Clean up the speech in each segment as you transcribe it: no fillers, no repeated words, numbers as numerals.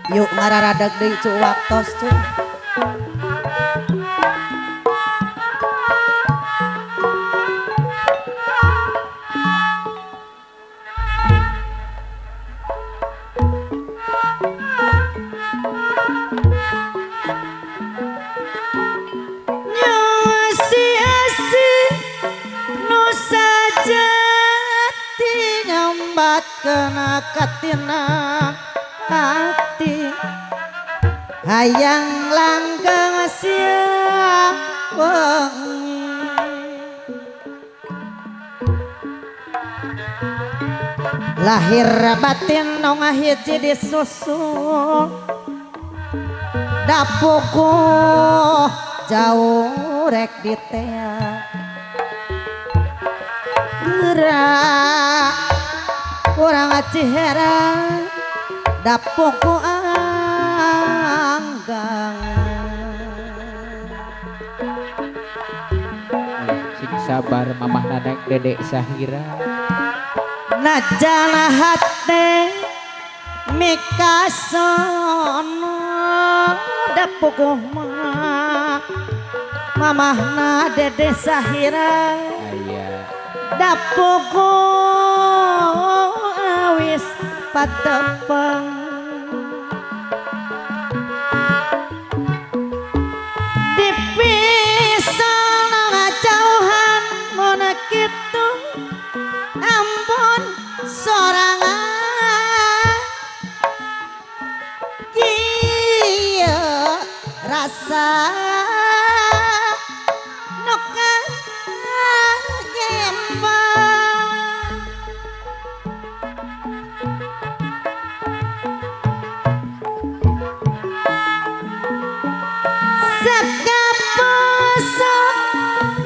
Yuk ngararadeg deui cu waktos cu. Nyusi-asi nu sajati nyambat kena katina hati hayang langgeng siang wengi lahir batin nu ngahiji disusul dapuku jauh rek ditea gerak urang Ciherang dapuku anggang sing sabar mamah nanek dedek Sahira najana hate mikasono dapuku mamahna dede Sahira aya dapuku awis patepeng dipisah ngajauhan mun kitu ampun sorangan kieu rasa nuka gembang sekaposo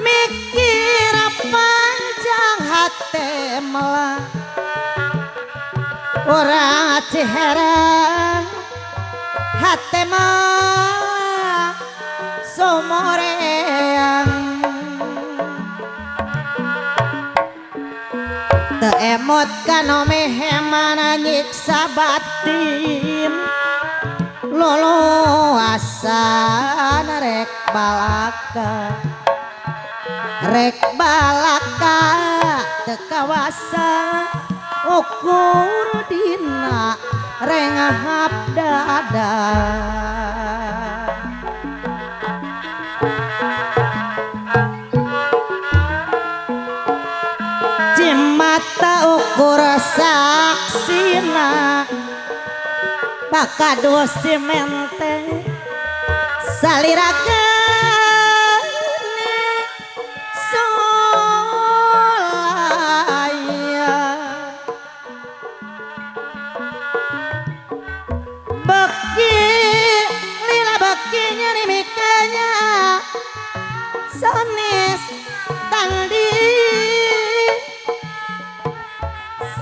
mikir panjang hati melah orang Ciherang hati melah sumoreang teu emot kanu mehemana nyiksa batin luluasan rek balaka teu kawasa ukur dina rengahap dada cimata ukur saksina pakadus cimente salirakeun sulaya beki lila beki nyeri mikanya sanes tandi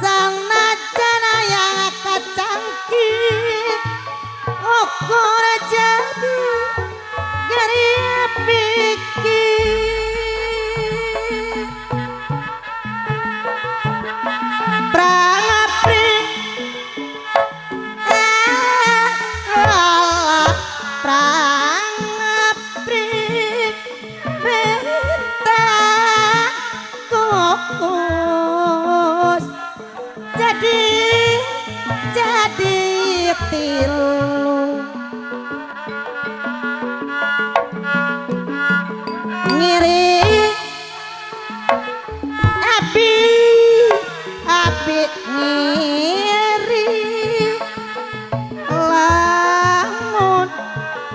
sanajana yang kacangkih ukur jadi geri pikir prangapri Allah prangapri minta kukus jadi tilu ngiri api ngiri lamun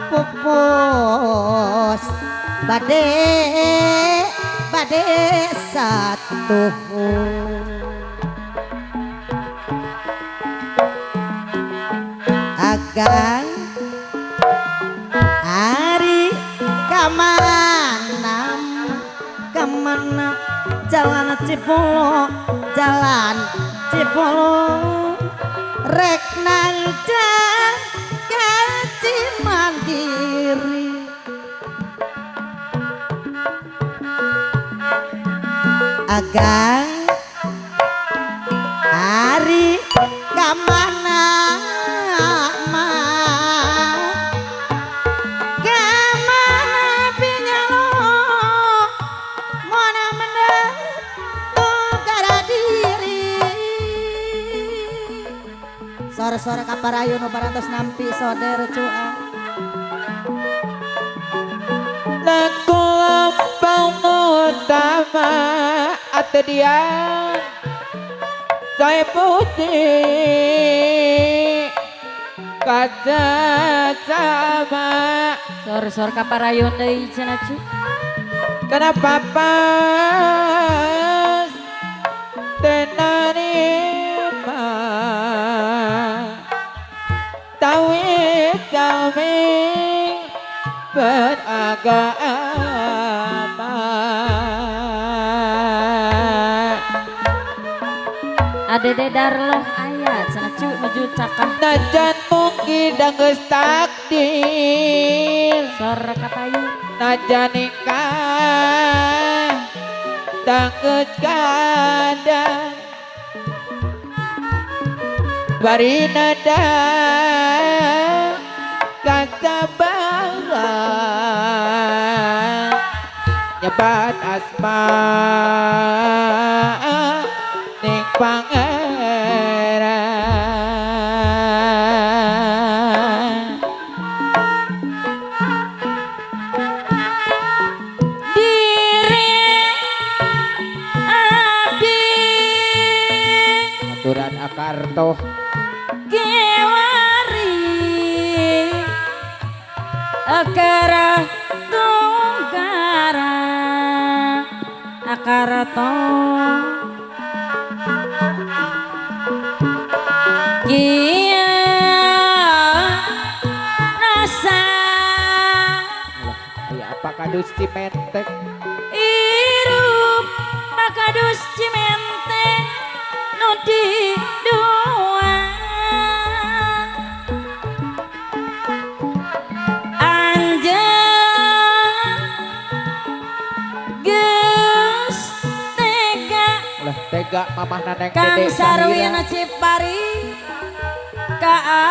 pupus bade satu agang hari kamana jalan Cipolo rek nancang kaci mandiri agang hari kamana kamana pinyalo mana menang tukara diri sore-sore kaparayu nu parantos nampi saudara cua Lagu lambang utama atau dia saya putih kaca sama Sor-sor kaparayon deui cenah cu. kenapa pas tenarima tawi kami beragama Adede darloh aya cenah cu nuju cakah. najan mungkin geus takdir Sor kapayu. najan nikah danggeus kadang bari nada kasabaran nyebat asma ning pangeran Diri abdi aturan akarto kiwari akara tunggara akara to kia rasa aya apa kadus cimentek irup makadus cimente nu di dua anjeun geus tega lah tega mamah naneng Kang dede Sarwina Cipari kaangan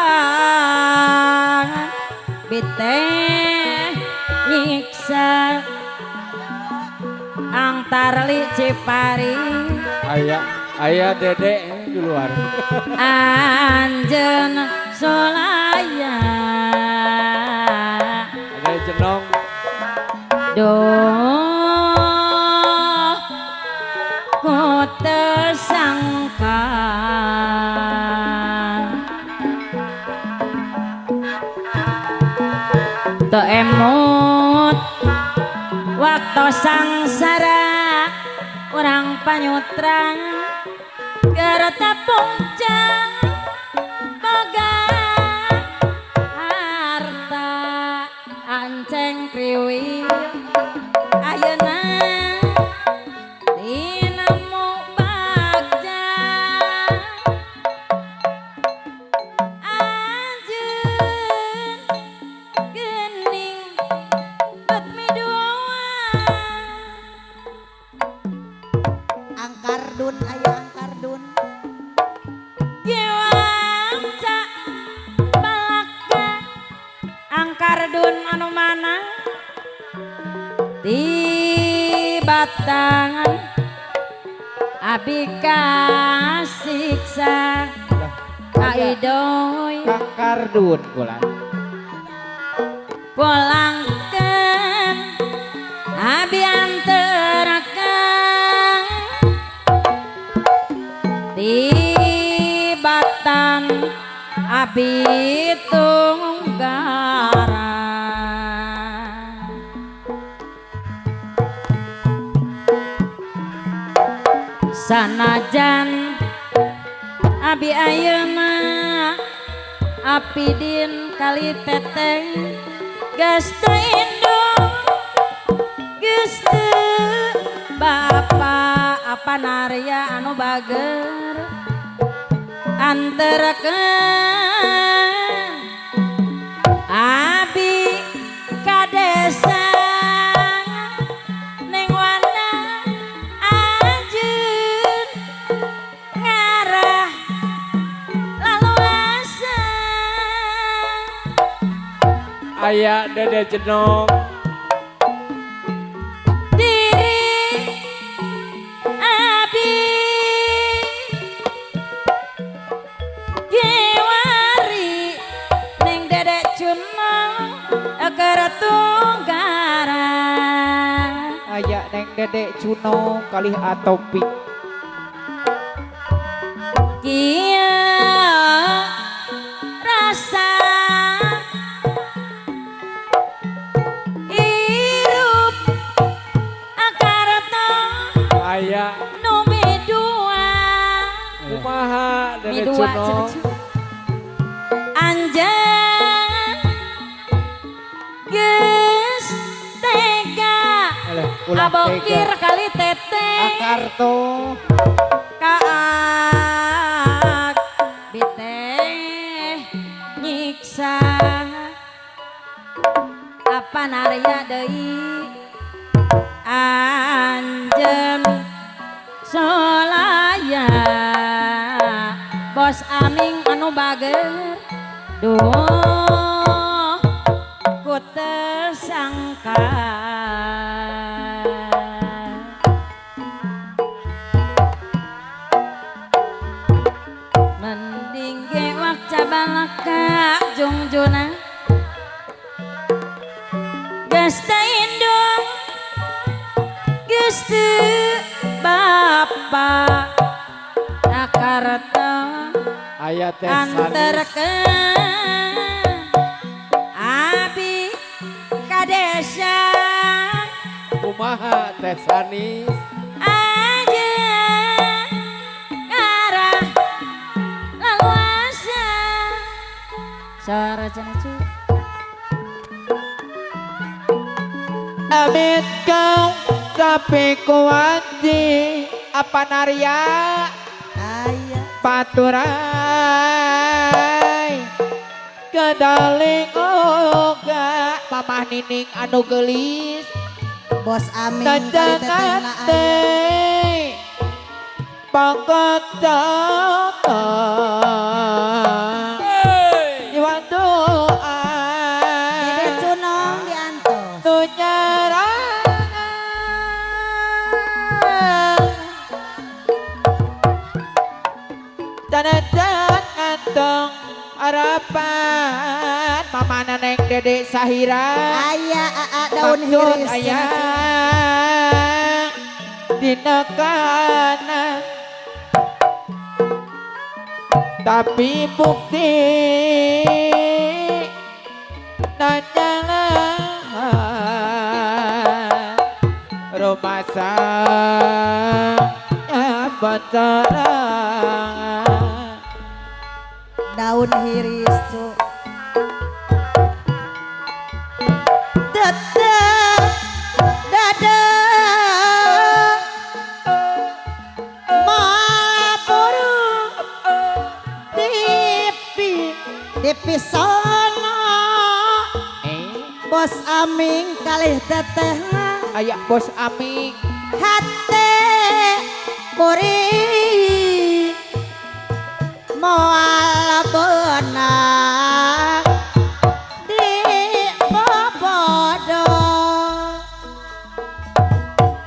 biteh nyiksa Ang Tarli Cipari aya dede di luar Anjeun Solaya ada jenong Duh ku tersangka teu emut waktu sangsara urang panyutrang gerta puncang boga harta anceng kriwil ayeuna tinemu bagja anjeun geuning bet midoa angkardun aya angkardun Giwamca balaka angkardun anu mana di batangan abi kasiksa kaidoy Kang Kardun kula pulangkeun abi anterakan tibatan abi tunggara sanajan abi ayeuna apidin kali teteng geus teu indung geus teu bapa apa narya anu bager antarakeun abi ka desa ning wana anjeun ngarah laluasa Aya Dede Jenong diri abi giwari ning Dedek Junong keur tunggaran Aya Neng Dede Junong kalih atopik kieu rasa irup akarta Aya nu midua kumaha Dede midua Junong anjeun geus tega Oleh ulah abokir tega kali teteh Akarto kaak biteh nyiksa apa narya deui anjeun solaya bos aming anu bager duh ku teu sangka mending ge wakca balaka jungjuna geus teu indung geus teu bapa Jakarta Aya teh sanis antarakeun abi ka desa kumaha teh sanis anjeun ngarah laluasa sarajana cu Amit kau sampai kuanti apa narya Aya paturai kedaling oga mamah nining anu gelis bos Aming dan kali teteh jangan na aya teh pangkat datang iwan doa Dede Junong diantos tu nyarang Tanajan antong harapan mama Neng Dede Sahira aya aa daun maksud hiris aya cenah, dina kanan tapi bukti nanyalah rumah saya pacaran daun hiris cu tetep dada malapuru dipi sono bos Aming kalih teteh aya bos Aming hate kuring moal benang di bobodo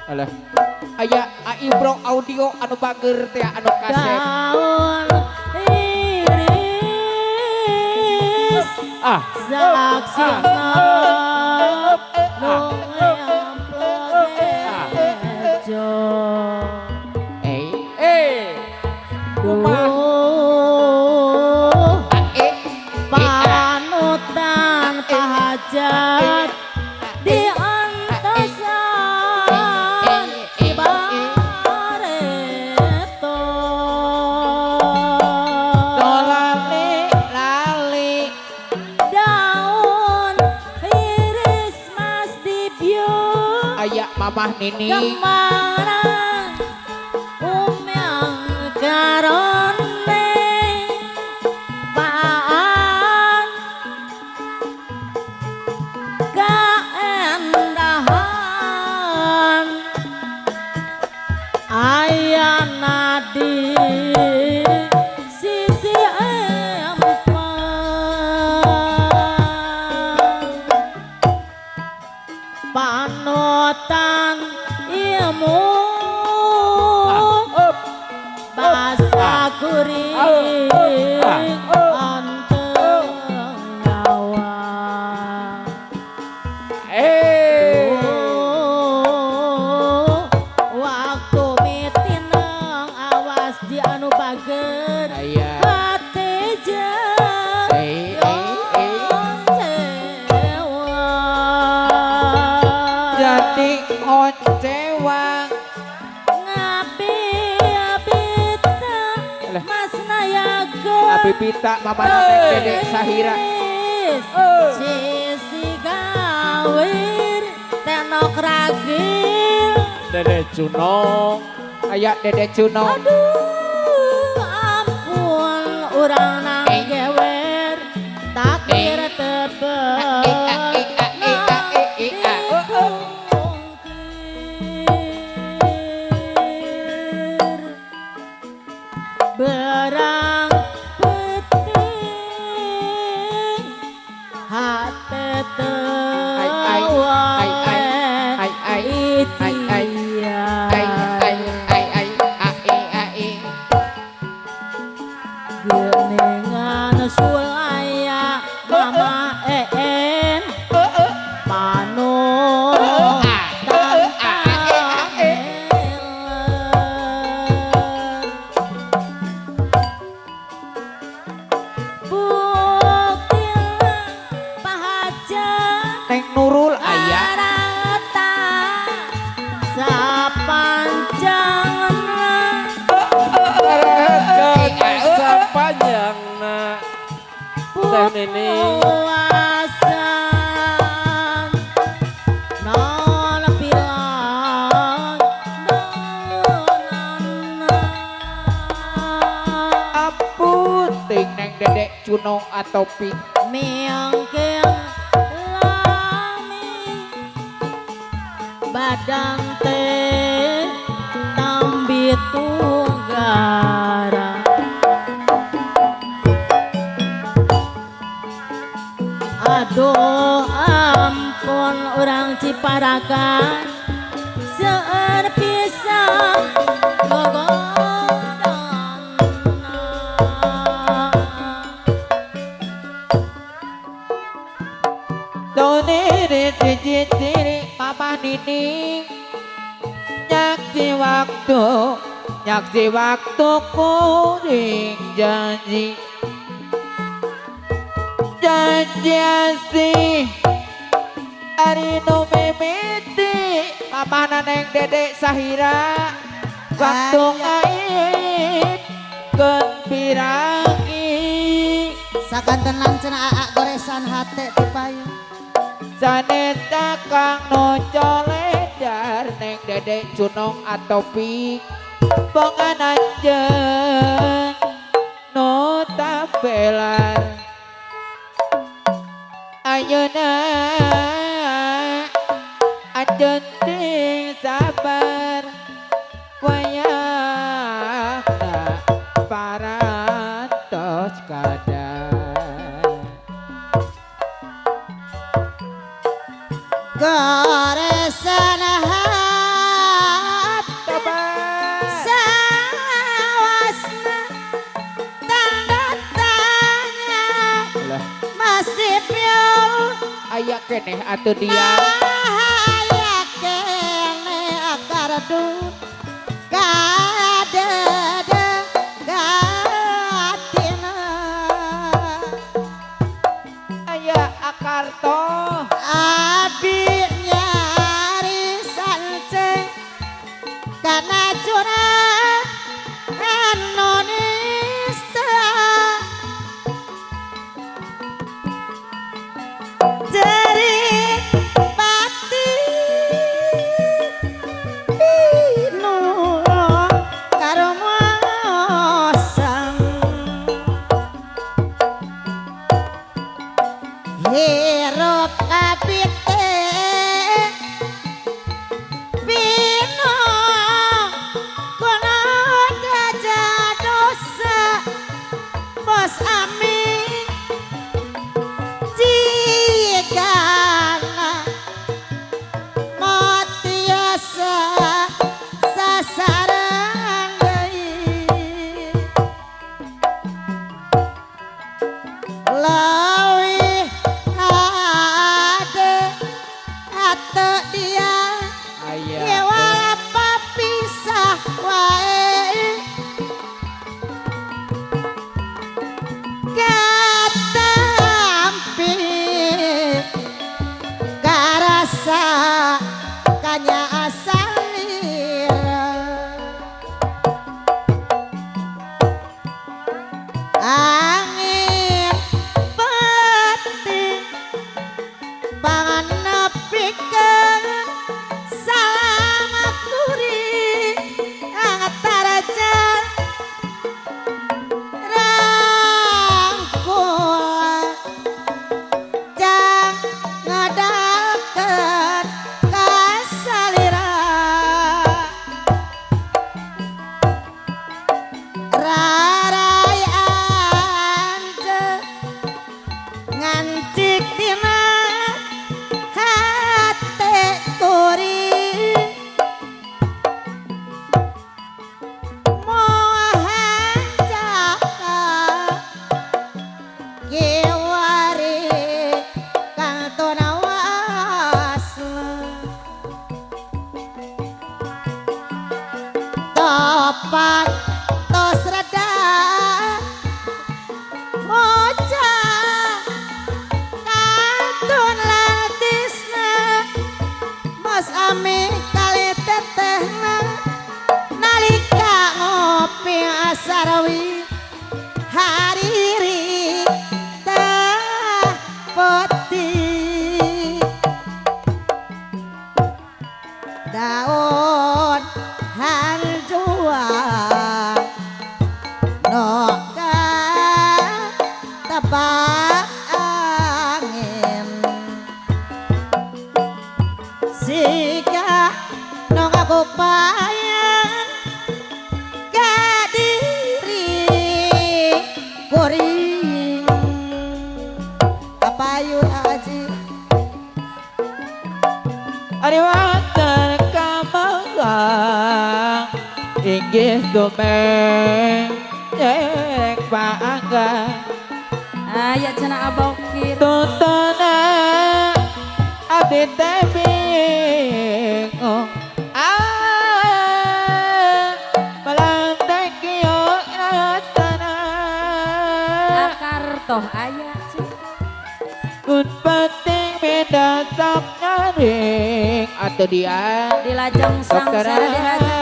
alah aya Ibro audio anu bager teh anu kaset daun iris saksi ngap ngeamplok duh panutan pahajat di antosan ibareto dolali lali daun iris mas dibius aya mamah nini kemana umyang karone Bibita mamana neng Dede Sahira. Sisi gawir tenok ragil. Dede Cunong. Aya Dede Cuno. Aduh ampun urang nang gewer takdir tebel. Berang peting hati tewawe geningan sulaya mama en manuk Neng Nurul aya. Sapanjangna teh Nining. Ampun ting neng Dede Cuno atau Pi. Badan teh tambi tunggara. Aduh ampun orang Ciparaga seueur pisan gogodonna. Donere tiri mama Nining. Nyaksi waktu kuring janji asih ari nu mimiti mamana neng Dede Sahira waktu ngait keun pirangi Sakantenan cenah aa goresan hate ti payung. saneta kang no coledar neng Dede Cunong atau Pi bongan anjeun no tabelar ayeuna anjeun ting sabar wayahna parantos kadar Goresan hate sawasna tanda tanya masih piau aya keneh atuh dia bahaya kene akar dun kadede gatina aya akarto abi nyari sance karena curah Indonesia dari pati binu karomosang hirup kapite binu kono gajah dosa bos amin jigana motiasa sasaran deui lawi ade ate dia aya ye wala papisah wae katampi karasa kanya asalira bapak angin sika nong aku payang kadiri kuring kapayu aji Ari wajan kamangga inggih domeng nyerek bangga Aya cenah abokir. tuntuna abdi teh bingung melantai kieu rasana Akar toh aya sih. kun penting beda sok nyaring atau dia Di lajang sangsara diraja.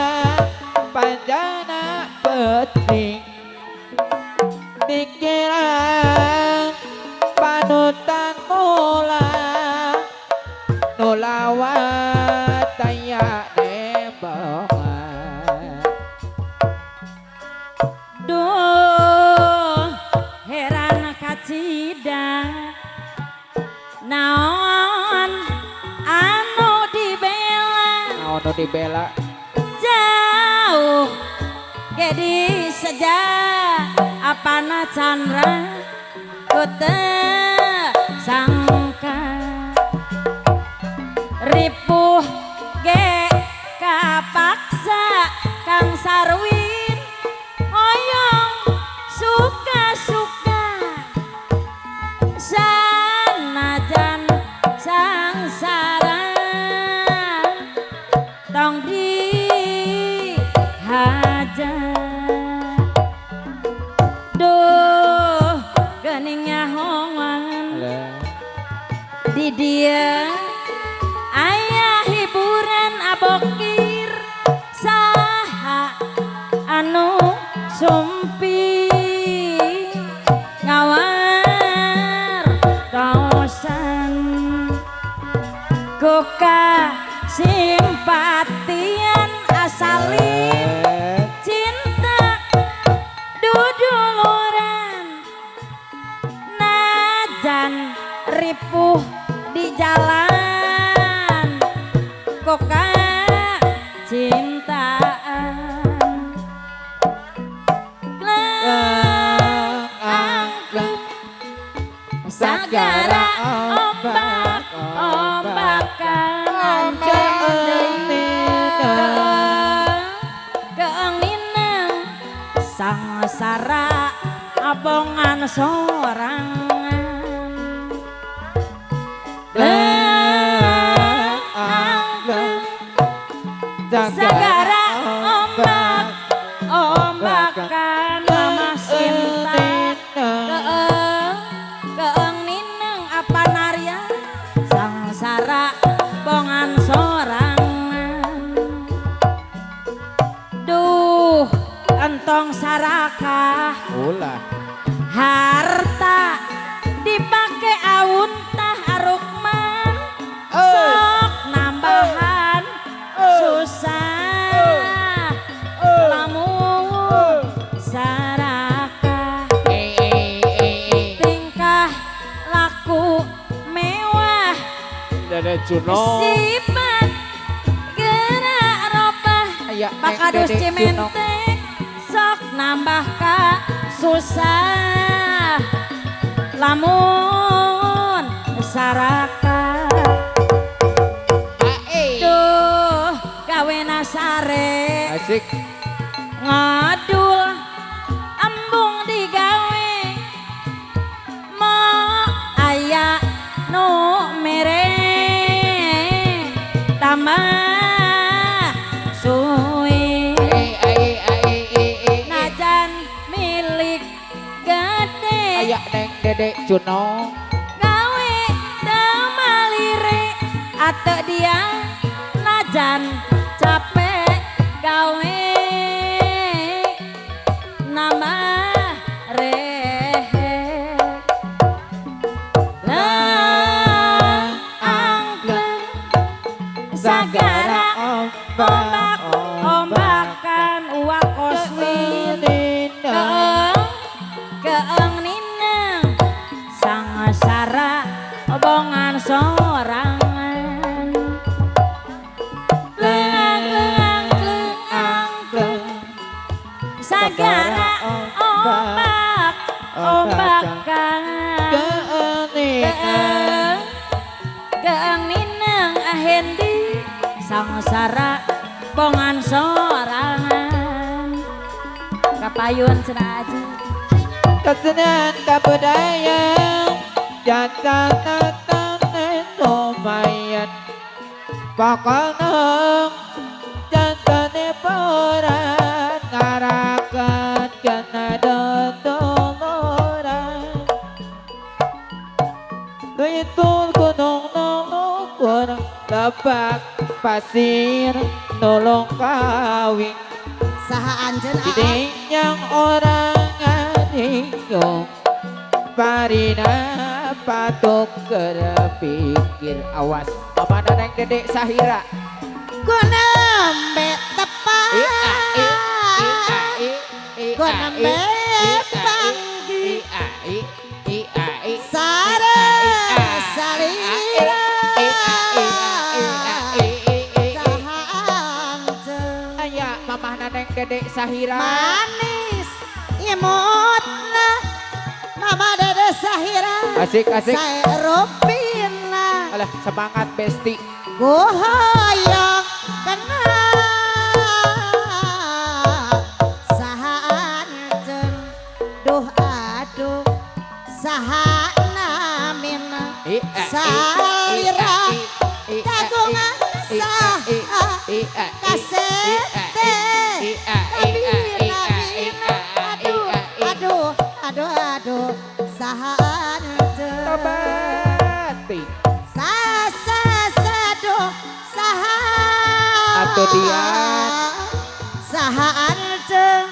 panjana penting pikiran panutan mula nulawat taya dembongan Duh, heran kacida naon anu dibela ono dibela jauh gedi saja apana Chandra kute sangka ripuh ge kapaksa Kang Sarwin hoyong suka-suka sanajan sangsara tong dihajar duh geningnya hongan di dia ayah hiburan abokir saha anu sumpi ngawar kaosan kuka simpatian asalin cinta duduluran najan ripuh di jalan koka cintaan angklung sagara ombak ombakan keengninang sangsara abongan sorangan sagara ombak ombakan mama sinta keeng nineng apa narya sangsara bongan sorangan duh entong sarakah ulah harta dipake auntah arukman sok nambahan susah lamun sarakah tingkah laku mewah Dede Juno sifat gerak robah aya pakadus Dede Juno. cimente sok nambah ka susah lamun saraka duh gawe nasare asik ngadul embung digawe mau aya nu mere tambah suwi najan milik gede aya neng Dede Juno gawe damalire atau dia najan capek gawe nama rehe lah angklung sagara ombak ombakan uak koswin keeng nineng sorangan Lengang Sagara ombak Geeng nineng ahendi sangsara pongan sorangan kapayun cenah aja Kesenian kebudayaan jasa tatanen lumayan pokoknya jasa peran ngarakan kena dotoloran itu gunung gunung lebak pasir nolong kawing Saha anjeun Ini yang orang adikyo Parina patok kerpikir awas Mama Neneng Dedek Sahira Ku nembe tepat Ku nembe panggi Sare salira Saha anjeun Aya Mama Neneng Dedek Sahira manis imutna Mama Dede Sahira Asik asik Saya Ropina Alah semangat Besti Goyang kena Saha anjeun duh aduh Saha namina salira kagungan saha kasete aduh saha anjeun Tobati saduh saha Atuh dia saha anjeun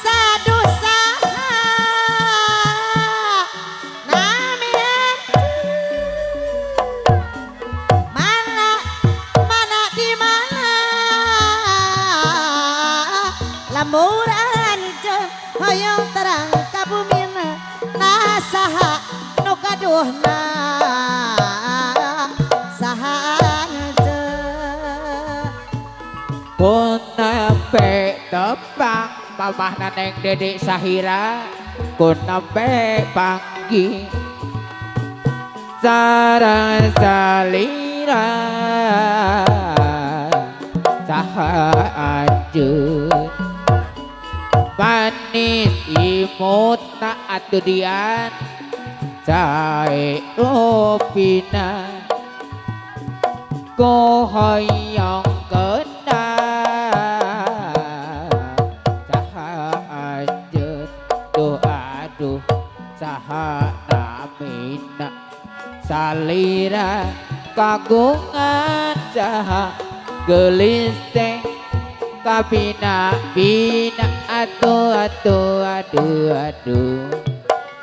saduh saha namian mana di mana lamun anjeun hoyong terang ka bumina nasaha nu kaduhna saha anjeun Pun nampe tepang Mamah Neneng Dedek Sahira Kun nampe panggi Sarang salira Saha anjeun Manis imut na atuh dian Sae Ropina Ko hoyong kena Saha anjeun duh aduh saha namina salira kagungan saha gelis kabina bina aduh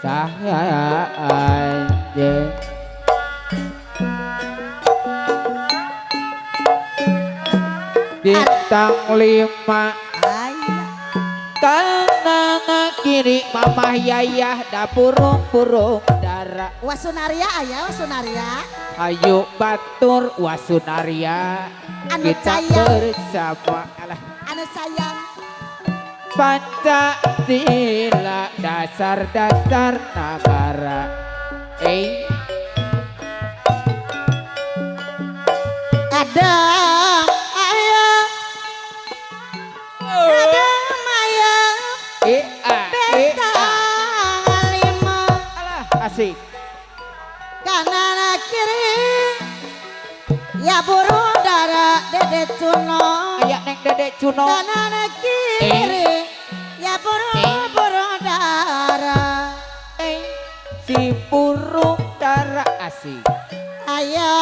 saha anjeun bintang 5 kanan kiri mamah yayah dapurung darah wasunaria aya wasunaria ayo batur wasunaria Anu kita sayang. bersama alah anu sayang Pancasila dasar-dasar negara ada maya bentang 5 alah asik kanan kiri ya burung dara Dede Cuno ayak neng Dedek Cuno kanan kiri ya burung dara si burung dara asik ayo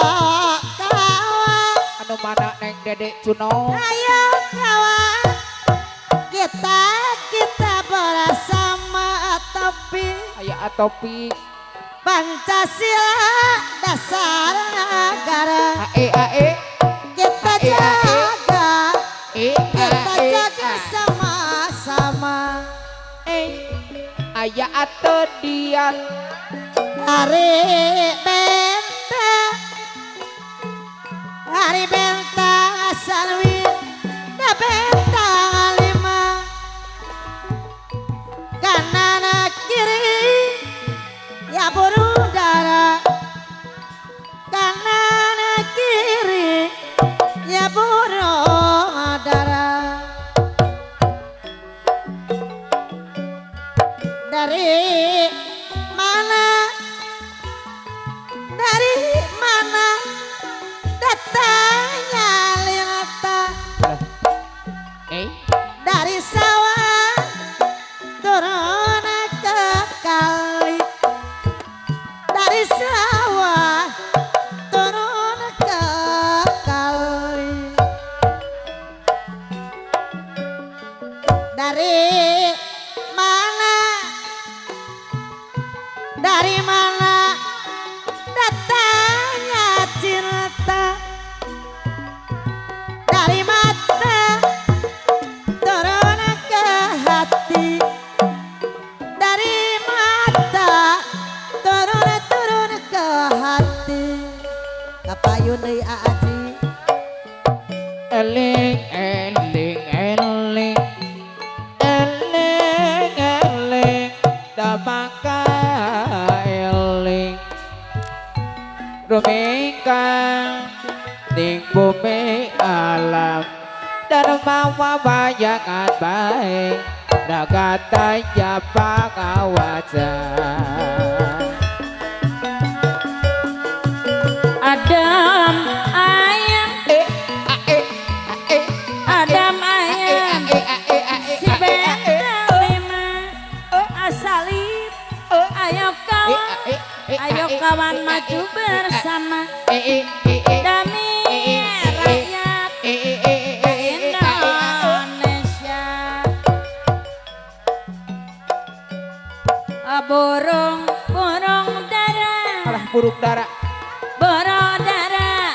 kawan anu mana neng Dedek Cuno ayo kawan kita bersama tapi ayak atopik Pancasila dasar negara kita jaga sama-sama aya atau dian Hari benta Hari benta sarwi da benta lima kanan kiri ya burung dara kanan kiri ya burung dara dari mana datangnya lilta dari sawah turun ke kali dari sawah turun ke kali dari mana datangnya cinta dari mata turun ke hati dari mata turun ke hati kapayun deui Aji eling eling eling eling eling da maka eling rumika ning bumi alam dan mawa bayangan baik ragatanya pangawasan Adam ayam Adam ayam si benda lima asalip ayo kawan maju bersama demi rakyat Indonesia burung dara alah burung dara burung dara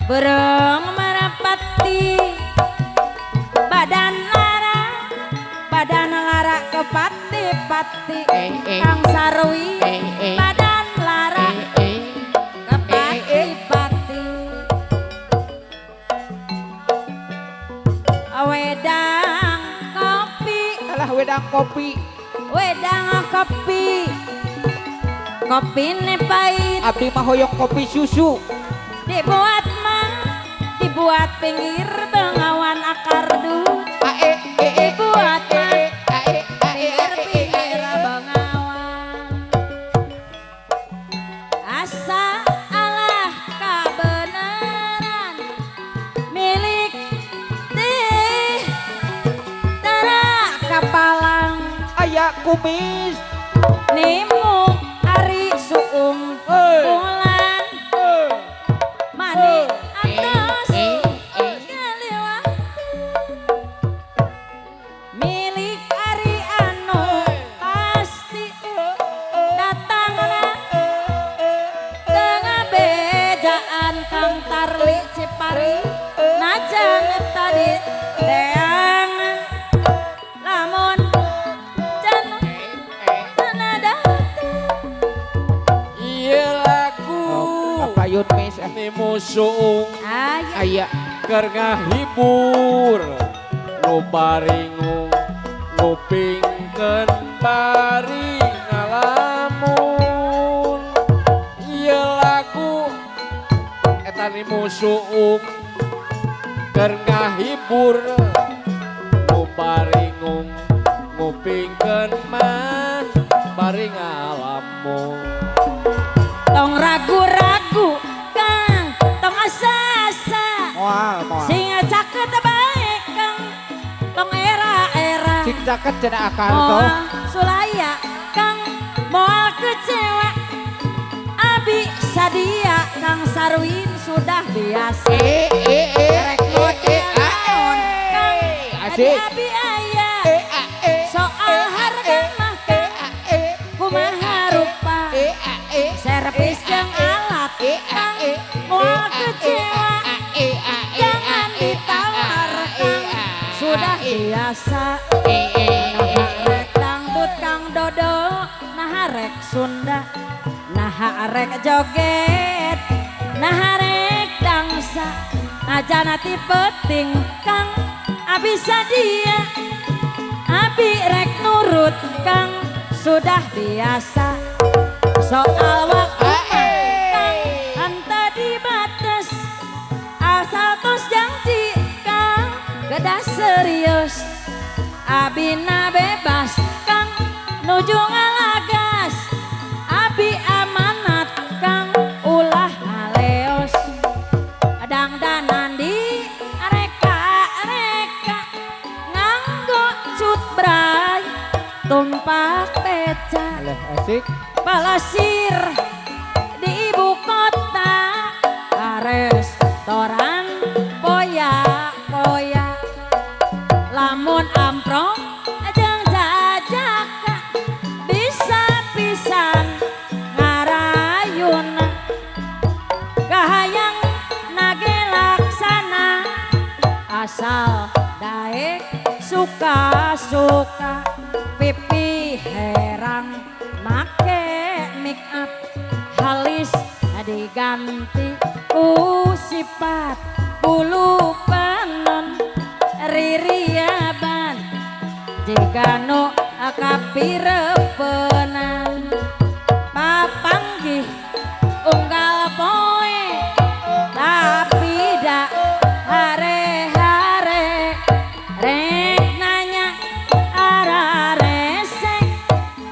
burung merpati badan lara ke pati-pati Kang Sarwi badan lara ke pati-pati wedang kopi alah wedang kopi kopi ne pahit abdi mah hoyong kopi susu dibuat pinggir bengawan akar du dibuat pinggir bengawan asa alah kabeneran milik tara kapalang aya kumis nimu ari suung bulan mani atas ngaliwat milik ari anu pasti datangna tengah bejaan Kang Tarli Cipari najan tadi deang lamun janu tanada Iya lagu kapayun mes Ni musuh aya keur ngahibur nu baringung ngupingkeun bari ngalamun Iya lagu eta ni musuh keur ngahibur nu baringung ngupingkeun man bari ngalamun tong ragu-ragu Kang tong asa-asa moal sing caket baik Kang tong era-era sing caket cenah akal to moal sulaya Kang moal kecewa abi sadia Kang Sarwin sudah biasa rek model naon Kang asik abi aya soal harga mah Kang kumaha rupa servis jeung alat Kang moal kecewa jangan ditawar Kang sudah biasa rek dangdut Kang dodo nah rek Sunda nah rek joget nah rek dangsa ajana ti penting Kang abisa dia abi rek nurut Kang sudah biasa soal waktu Kang hanta dibatas asal tos janji Kang geda serius abina bebas Kang nuju ngalagas abi amanat Kang ulah ngaleos dangdanan di reka nganggo cut bray tumpak beca Alah asik. palasir di ibu kota restoran poya-poya lamun amprong ajang jajaka bisa pisan ngarayun kahayang nage laksana asal daek suka-suka pipi herang make make up halis diganti sifat bulu panon ririaban jika no kapirepenan papanggih unggal poe tapi dak hare-hare rek nanya araresek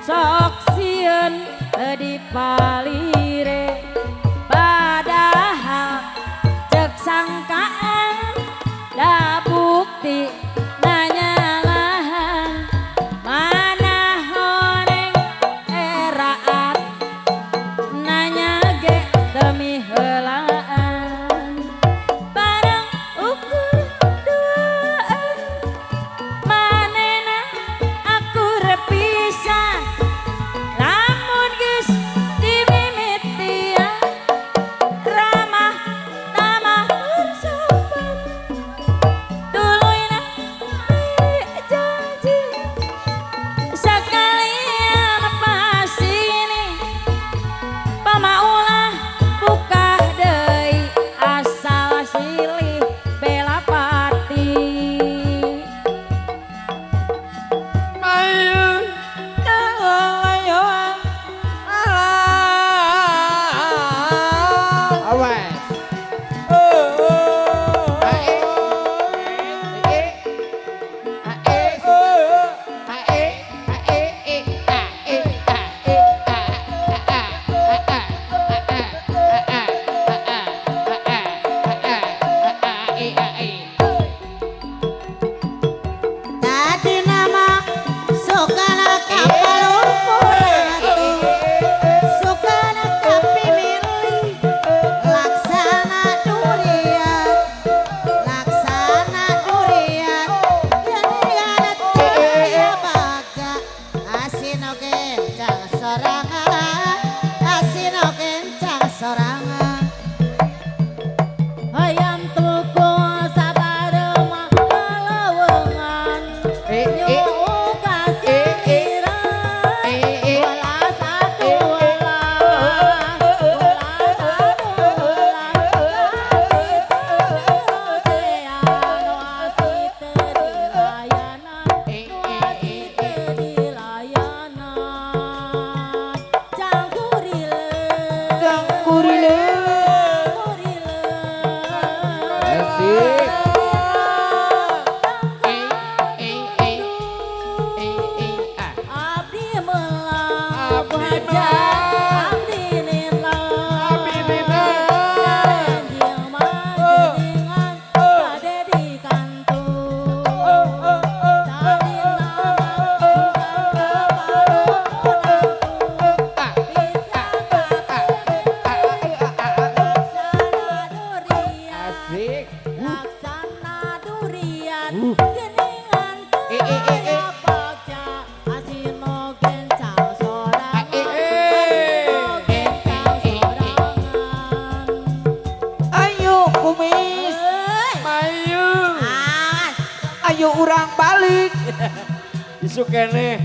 sok sieun dipalire padahal cek sangkaan da bukti nanyalahan mana horeng eraan nanya ge demi helaan barang ukur duaan manena aku repisan lamun geus dimimitian ramah tamah bersopan duluina janji sekalian pas ini pamaulah buka deui asal silih bela pati Mayu nalayoan Awas. Tadi nama sukana kapal urpurati sukana kapi milih laksana durian genian tiya baca asino kencang sorangan hayam tuku sabarema lalawengan Ayo urang balik. Isu kene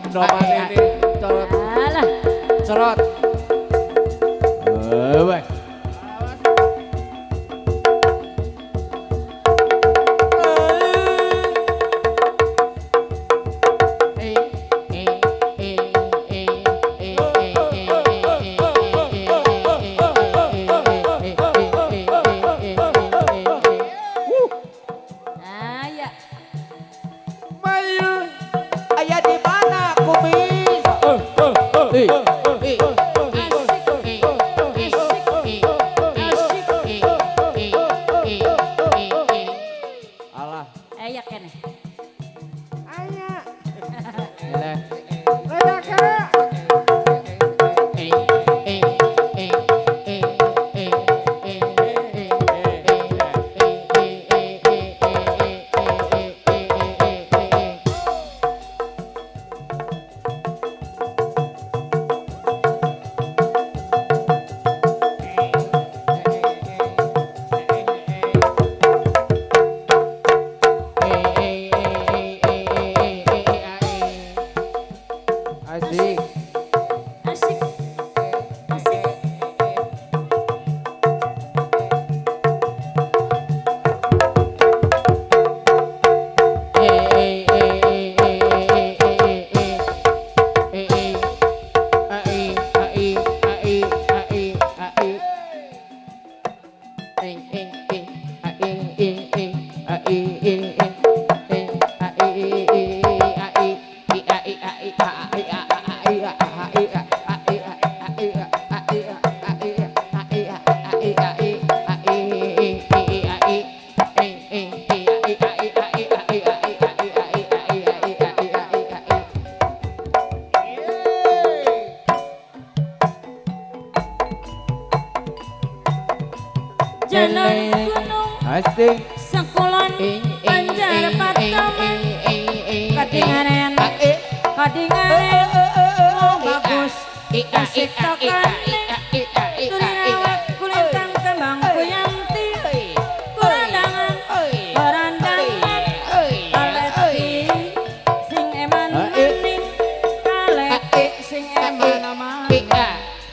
Noman ini corot. Alah, Corot. Wes. ayah. Mayu. Ayah di mana kumis? Alah. Ayah kene. Asik. Asik. Asik. Jalan gunung Asik. sekulon panjar pataman kadingaren kadingaren oh bagus asik tokane turinawak kulintang kembang kuyanti kurandangan kurandangan kaleti sing eman maning kaleti sing eman maning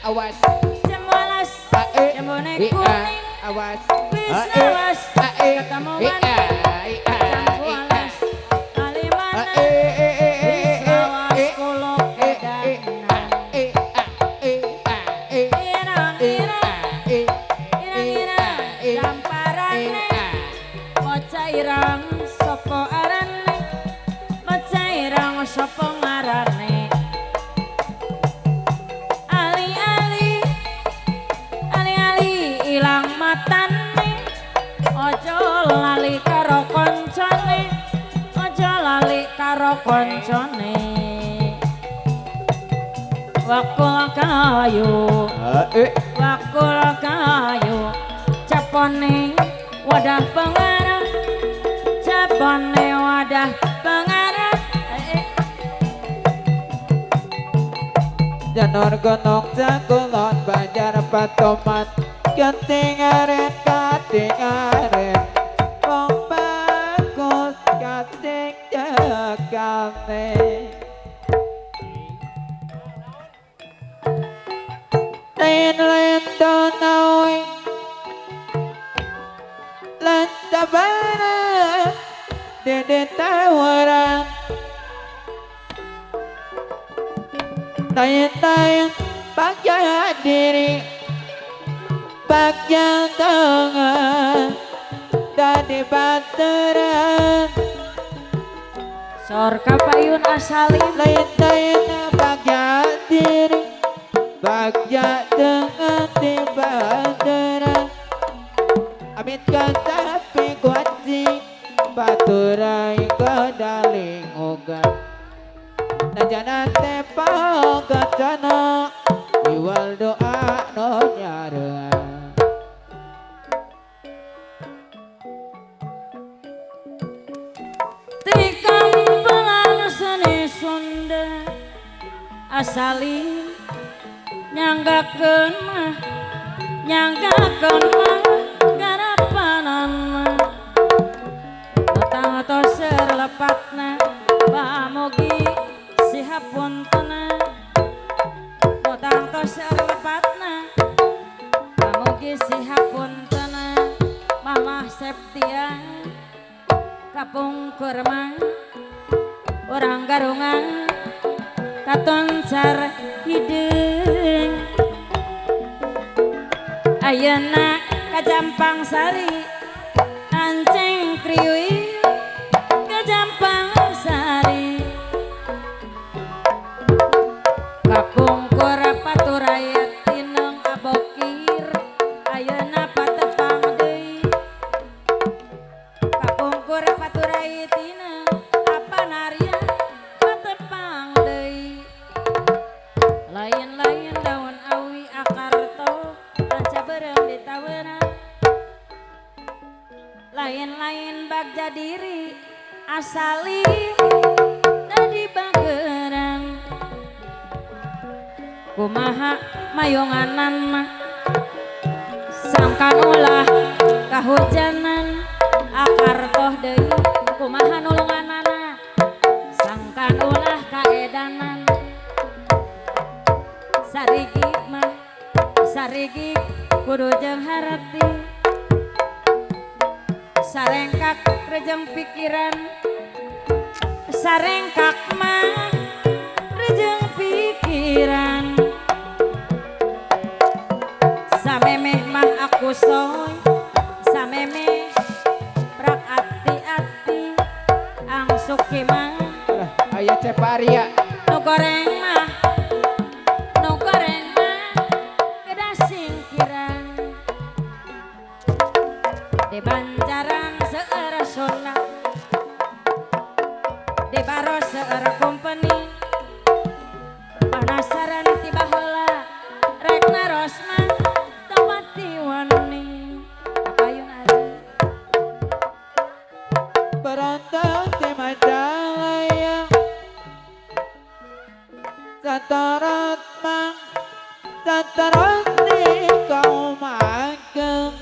Awas. jemolas jemone kuning Awas. wis lawas ketemu maning jambualas alimana wis lawas kuluk edana irang-irang jamparane maca irang sapa arane maca irang sapa ngarane ali-ali ali-ali ilang matane aja lali karo koncone aja lali karo koncone wakul kayu wakul kayu capone wadah pengarah capone wadah pengarah Janur gunung sakulon banjar patoman katingaren wong bagus kating jagane lain donoi lan tabara dede tawaran tayang bagja diri bagja tangan dari bateran sor kapayun asali lain bagja diri bagja tangan di bateran amit kata pikuati baturai kadaling oga najana tepa kacana iwal doa no nyara tikam pelan seni Sunda asali nyanggakeun mah nyangkakeun mah garapanan mah tang tos lepatna pamugi si hapuntena tang tos lepatna pamugi si hapuntena Mamah Septia kapungkur mah orang garungan katoncar hideung ayeuna ka Jampang Sari anceng kriui ka Jampang Sari kapungkur paturayat tineng abokir ayeuna patepang deui kapungkur paturayat tineng apa naria patepang deui lain-lain daun awi akarto ranca berem di taweuna lain-lain bagja diri asali tadi bageran kumaha mayonganan mah sangkan ulah kahujanan akar toh deui kumaha nulunganana sangkan ulah kaedanan sarigi mah sarigi kudu jeung harati sarengkak rejeng pikiran sarengkak mah rejeng pikiran samemeh mah aku soy samemeh prak ati-ati angsuk mah Aya Ceparia nu goreng mah kedah singkiran di Banjaran seueur Sunda di Baro seueur company penasaran ti baheula rek naros mah tempat wani kapayun aja Berantau di Majalaya Satarat mang Satarat di kaum ageng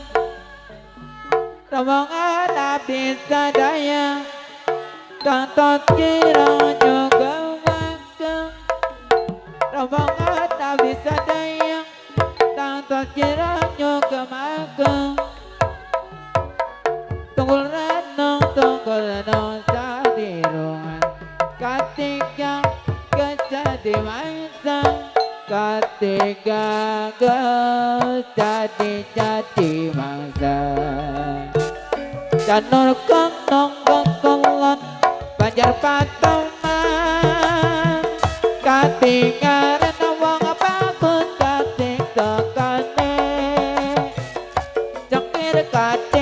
Rombongan abdi sadaya Tonton kirang juga mageng Rombongan abdi sadaya Tonton kirang juga mageng Tunggul renong sadirungan Katiga kejadi mangsa Katiga kejadi mangsa Janur kentong kengkolon Banjar patoman Katiga renong wong bagus Katiga kane Cengkir kati